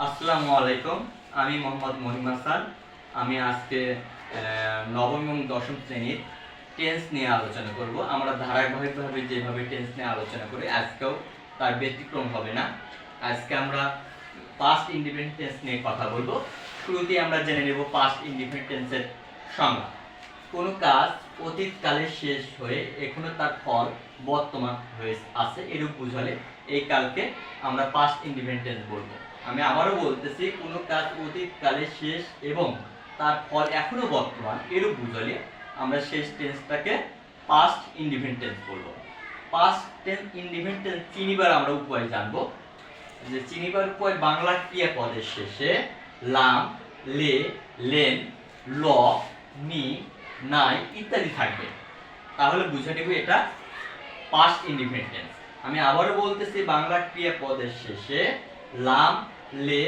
আসসালামু আলাইকুম। আমি মোহাম্মদ মহিম হাসান। আমি আজকে নবম এবং দশম শ্রেণীর টেন্স নিয়ে আলোচনা করব। আমরা ধারাবাহিকভাবে যেভাবে টেন্স নিয়ে আলোচনা করি আজকেও তার ব্যতিক্রম হবে না। আজকে আমরা পাস্ট ইনডিফিনিট টেন্স নিয়ে কথা বলবো। শুরুতেই আমরা জেনে নেব পাস্ট ইনডিফিনিট টেন্সের সংজ্ঞা। কোনো কাজ অতীতকালে শেষ হয়ে এখনো তার ফল বর্তমান হয়ে আছে এরূপ বুঝালে এই কালকে আমরা পাস্ট ইনডিফিনিট টেন্স বলবো। আমি আবারও বলতেছি, কোনো কাজ অতীতকালে শেষ এবং তার ফল এখনো বর্তমান এরূপ বুঝালে আমরা শেষ টেন্সটাকে পাস্ট ইনডিফিনিট টেন্স বলবো। পাস্ট টেন্স ইনডিফিনিট টেন্স চিনিবার আমরা উপায় জানবো। যে চিনিবার উপায় বাংলা ক্রিয়াপদের শেষে লাম, লে, লেন, ল, নি, নাই ইত্যাদি থাকবে, তাহলে বুঝে নেব এটা পাস্ট ইনডিফিনিট টেন্স। আমি আবারও বলতেছি, বাংলা ক্রিয়াপদের শেষে লাম, লে,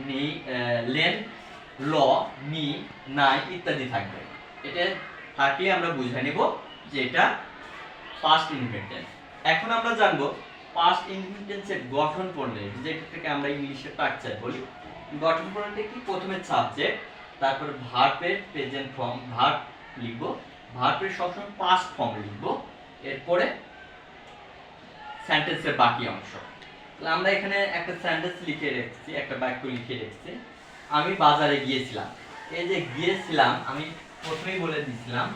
নি, লেন, ল, নি, নাই ইত্যাদি থাকবে। এটা থাকলে আমরা বুঝে নেব যে এটা পাস্ট ইনডিফিনিট টেন্স। এখন আমরা জানবো পাস্ট ইনডিফিনিট টেন্সের গঠন প্রণালী, যেটাকে আমরা ইংলিশে স্ট্রাকচার বলি। গঠন প্রণালী কি? প্রথমে সাবজেক্ট, তারপর ভার্বের প্রেজেন্ট ফর্ম, ভার্ব লিখবো, ভার্বের সবসময় পাস্ট ফর্ম লিখবো, এরপরে সেন্টেন্সের বাকি অংশ। তাহলে আমরা এখানে একটা সেন্টেন্স লিখে রেখেছি, একটা বাক্য লিখে রেখেছি। আমি বাজারে গিয়েছিলাম। এই যে গিয়েছিলাম, আমি প্রথমেই বলে দিয়েছিলাম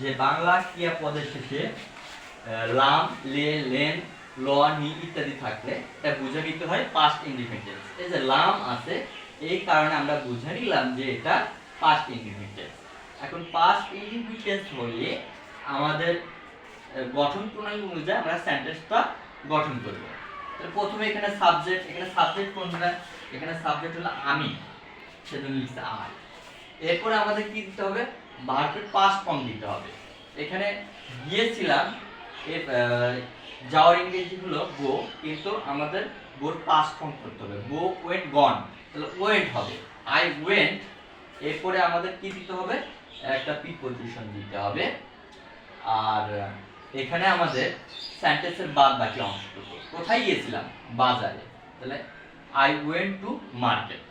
যে বাংলা ক্রিয়াপদের শেষে লাম, লে, লেন, ল, নি ইত্যাদি থাকলে এটা বুঝে নিতে হয় পাস্ট ইনডিফিনিট টেন্স। এই যে লাম আছে, এই কারণে আমরা বুঝে নিলাম যে এটা পাস্ট ইনডিফিনিট টেন্স। এখন পাস্ট ইনডিফিনিট টেন্স হলে আমাদের গঠন প্রণালী অনুযায়ী আমরা সেন্টেন্সটা গঠন করব। তাহলে প্রথমে এখানে সাবজেক্ট কোনটা? এখানে সাবজেক্ট হলো আমি, সেজন্য লিখছে আই। এরপরে আমাদের কি দিতে হবে? ভার্বের পাস্ট ফর্ম দিতে হবে। এখানে গিয়েছিলাম, যাওয়ার ইংরেজি হলো গো, কিন্তু আমাদের গোর পাস্ট ফর্ম করতে হবে। গো, ওয়েন্ট, গন, তাহলে ওয়েন্ট হবে আই ওয়েন্ট। এরপরে আমাদের কি দিতে হবে? একটা প্রিপজিশন দিতে হবে। আর এখানে আমাদের সেন্টেন্সের বাদ বাকি অংশটুকু, কোথায় গিয়েছিলাম? বাজারে, তাহলে আই ওয়েন্ট টু মার্কেট।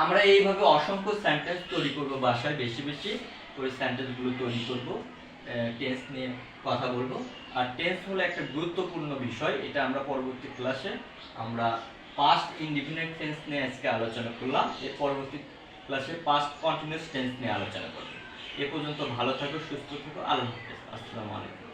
আমরা এইভাবে অসংখ্য সেন্টেন্স তৈরি করব, বাসায় বেশি বেশি করে সেন্টেন্সগুলো তৈরি করব, টেন্স নিয়ে কথা বলবো। আর টেন্স হলো একটা গুরুত্বপূর্ণ বিষয়, এটা আমরা পরবর্তী ক্লাসে আমরা পাস্ট ইনডিফিনিট টেন্স নিয়ে আজকে আলোচনা করলাম। এর পরবর্তী ক্লাসে পাস্ট কন্টিনিউয়াস টেন্স নিয়ে আলোচনা করব। এ পর্যন্ত ভালো থাকো, সুস্থ থাকো, আল্লাহ হাফেজ, আসসালামু আলাইকুম।